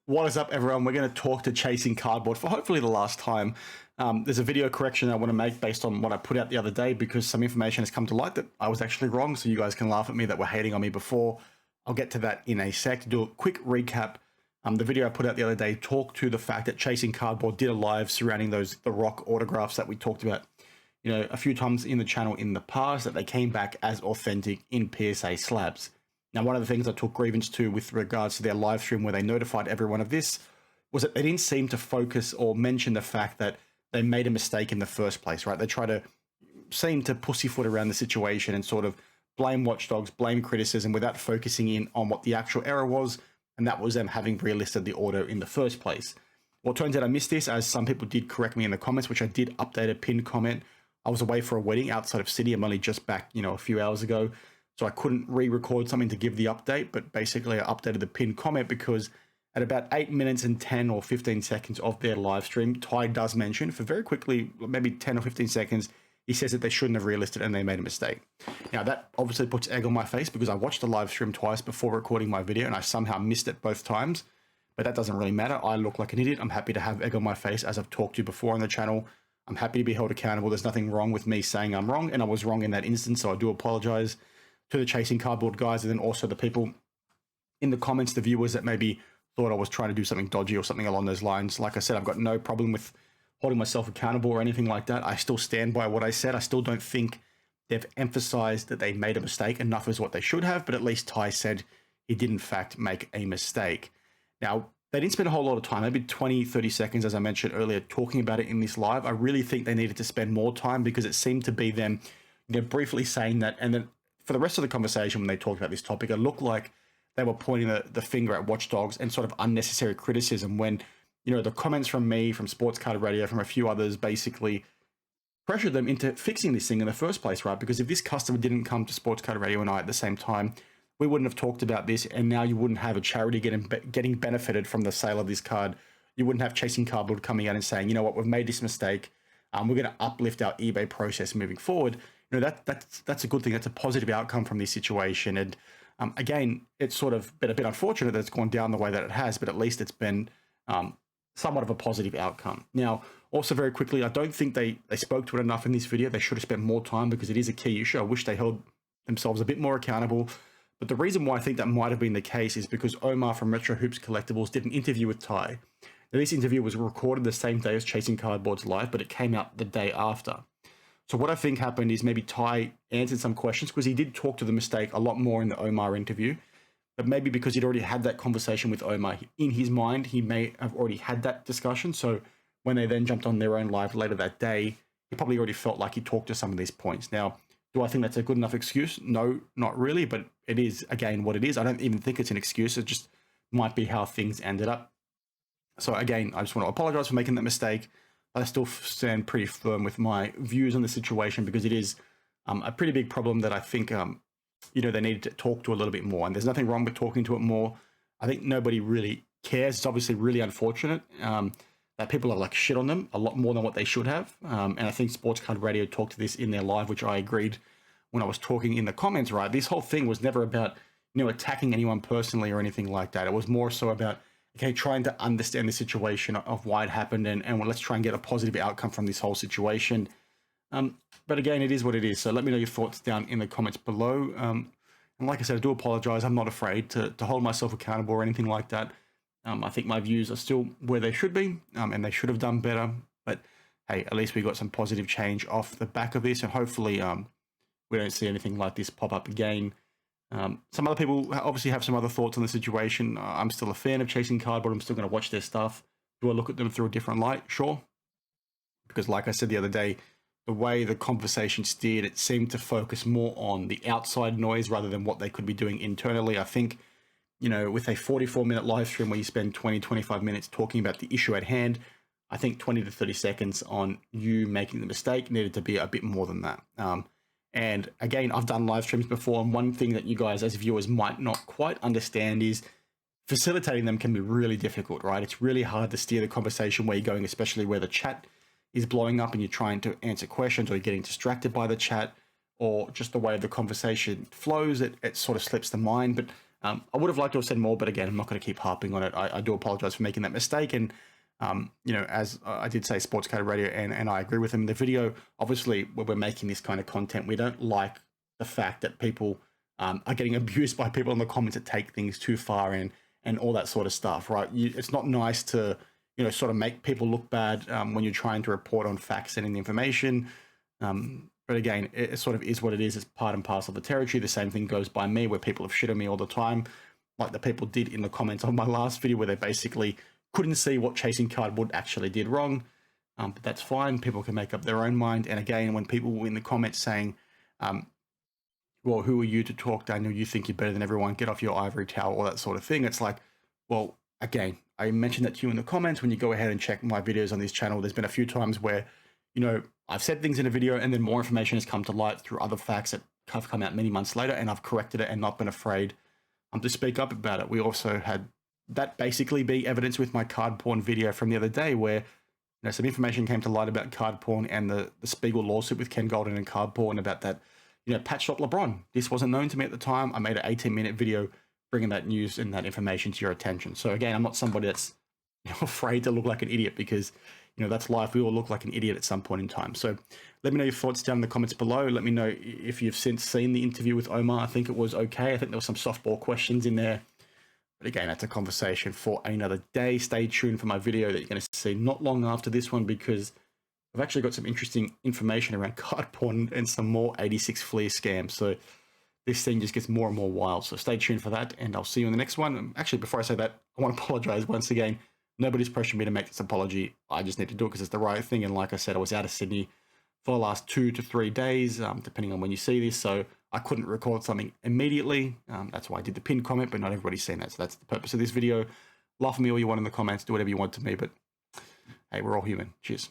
What is up, everyone? We're going to talk to Chasing Cardboard for hopefully the last time. There's a video correction I want to make based on what I put out the other day because some information has come to light that I was actually wrong, so you guys can laugh at me that were hating on me before. I'll get to that in a sec. To do a quick recap, the video I put out the other day talked to the fact that Chasing Cardboard did a live surrounding the rock autographs that we talked about, a few times in the channel in the past, that they came back as authentic in PSA slabs. Now, one of the things I took grievance to with regards to their live stream where they notified everyone of this was that they didn't seem to focus or mention the fact that they made a mistake in the first place, right? They try to seem to pussyfoot around the situation and sort of blame watchdogs, blame criticism without focusing in on what the actual error was, and that was them having relisted the order in the first place. Well, it turns out I missed this, as some people did correct me in the comments, which I did update a pinned comment. I was away for a wedding outside of Sydney. I'm only just back, a few hours ago. So I couldn't re-record something to give the update, but basically I updated the pinned comment because at about 8 minutes and 10 or 15 seconds of their live stream, Ty does mention, for very quickly, maybe 10 or 15 seconds, he says that they shouldn't have relisted and they made a mistake. Now that obviously puts egg on my face because I watched the live stream twice before recording my video and I somehow missed it both times, but that doesn't really matter. I look like an idiot. I'm happy to have egg on my face, as I've talked to you before on the channel. I'm happy to be held accountable. There's nothing wrong with me saying I'm wrong, and I was wrong in that instance, so I do apologize to the Chasing Cardboard guys, and then also the people in the comments, the viewers that maybe thought I was trying to do something dodgy or something along those lines. Like I said, I've got no problem with holding myself accountable or anything like that. I still stand by what I said. I still don't think they've emphasized that they made a mistake enough as what they should have, but at least Ty said he did in fact make a mistake. Now, they didn't spend a whole lot of time, maybe 20, 30 seconds, as I mentioned earlier, talking about it in this live. I really think they needed to spend more time because it seemed to be them, briefly saying that, and then for the rest of the conversation, when they talked about this topic, it looked like they were pointing the finger at watchdogs and sort of unnecessary criticism when, the comments from me, from Sports Card Radio, from a few others, basically pressured them into fixing this thing in the first place, right? Because if this customer didn't come to Sports Card Radio and I at the same time, we wouldn't have talked about this, and now you wouldn't have a charity getting benefited from the sale of this card. You wouldn't have Chasing Cardboard coming out and saying, you know what, we've made this mistake. We're going to uplift our eBay process moving forward. That's a good thing. That's a positive outcome from this situation. And again, it's sort of been a bit unfortunate that it's gone down the way that it has, but at least it's been somewhat of a positive outcome. Now, also very quickly, I don't think they spoke to it enough in this video. They should have spent more time because it is a key issue. I wish they held themselves a bit more accountable. But the reason why I think that might have been the case is because Omar from Retro Hoops Collectibles did an interview with Ty. Now, this interview was recorded the same day as Chasing Cardboard's live, but it came out the day after. So what I think happened is maybe Ty answered some questions because he did talk to the mistake a lot more in the Omar interview, but maybe because he'd already had that conversation with Omar in his mind, he may have already had that discussion. So when they then jumped on their own live later that day, he probably already felt like he talked to some of these points. Now, do I think that's a good enough excuse? No, not really, but it is, again, what it is. I don't even think it's an excuse. It just might be how things ended up. So again, I just want to apologize for making that mistake. I still stand pretty firm with my views on the situation because it is a pretty big problem that I think, they needed to talk to a little bit more. And there's nothing wrong with talking to it more. I think nobody really cares. It's obviously really unfortunate that people are like shit on them a lot more than what they should have. And I think Sports Card Radio talked to this in their live, which I agreed when I was talking in the comments, right? This whole thing was never about, attacking anyone personally or anything like that. It was more so about, okay, trying to understand the situation of why it happened and let's try and get a positive outcome from this whole situation. But again, it is what it is. So let me know your thoughts down in the comments below. And like I said, I do apologize. I'm not afraid to hold myself accountable or anything like that. I think my views are still where they should be, and they should have done better. But hey, at least we got some positive change off the back of this, and hopefully we don't see anything like this pop up again. Some other people obviously have some other thoughts on the situation. I'm still a fan of Chasing Cardboard. I'm still going to watch their stuff. Do I look at them through a different light? Sure. Because like I said the other day, the way the conversation steered, it seemed to focus more on the outside noise rather than what they could be doing internally. I think, with a 44-minute live stream where you spend 20, 25 minutes talking about the issue at hand, I think 20 to 30 seconds on you making the mistake needed to be a bit more than that. And again, I've done live streams before, and one thing that you guys as viewers might not quite understand is facilitating them can be really difficult, right? It's really hard to steer the conversation where you're going, especially where the chat is blowing up and you're trying to answer questions or you're getting distracted by the chat or just the way the conversation flows. It sort of slips the mind. But I would have liked to have said more, but again, I'm not going to keep harping on it. I do apologize for making that mistake. And, as I did say, Sports Code Radio, and I agree with him in the video, obviously, when we're making this kind of content, we don't like the fact that people are getting abused by people in the comments that take things too far and all that sort of stuff, right? It's not nice to, sort of make people look bad when you're trying to report on facts and information. But again, it sort of is what it is. It's part and parcel of the territory. The same thing goes by me, where people have shit on me all the time, like the people did in the comments on my last video, where they basically couldn't see what Chasing Cardboard actually did wrong. But that's fine. People can make up their own mind. And again, when people were in the comments saying, well, who are you to talk, Daniel? You think you're better than everyone. Get off your ivory tower, all that sort of thing. It's like, well, again, I mentioned that to you in the comments. When you go ahead and check my videos on this channel, there's been a few times where, I've said things in a video and then more information has come to light through other facts that have come out many months later, and I've corrected it and not been afraid to speak up about it. We also had that basically be evidence with my card porn video from the other day, where some information came to light about card porn and the Spiegel lawsuit with Ken Golden and card porn about that, Pat shot LeBron. This wasn't known to me at the time. I made an 18-minute video bringing that news and that information to your attention. So again, I'm not somebody that's afraid to look like an idiot, because that's life. We all look like an idiot at some point in time. So let me know your thoughts down in the comments below. Let me know if you've since seen the interview with Omar. I think it was okay. I think there were some softball questions in there. But again, that's a conversation for another day. Stay tuned for my video that you're going to see not long after this one, because I've actually got some interesting information around card porn and some more 86 Fleer scams. So this thing just gets more and more wild. So stay tuned for that, and I'll see you in the next one. Actually, before I say that, I want to apologize once again. Nobody's pressuring me to make this apology. I just need to do it because it's the right thing. And like I said, I was out of Sydney for the last 2 to 3 days, depending on when you see this. So I couldn't record something immediately. That's why I did the pinned comment, but not everybody's seen that. So that's the purpose of this video. Laugh at me all you want in the comments. Do whatever you want to me. But hey, we're all human. Cheers.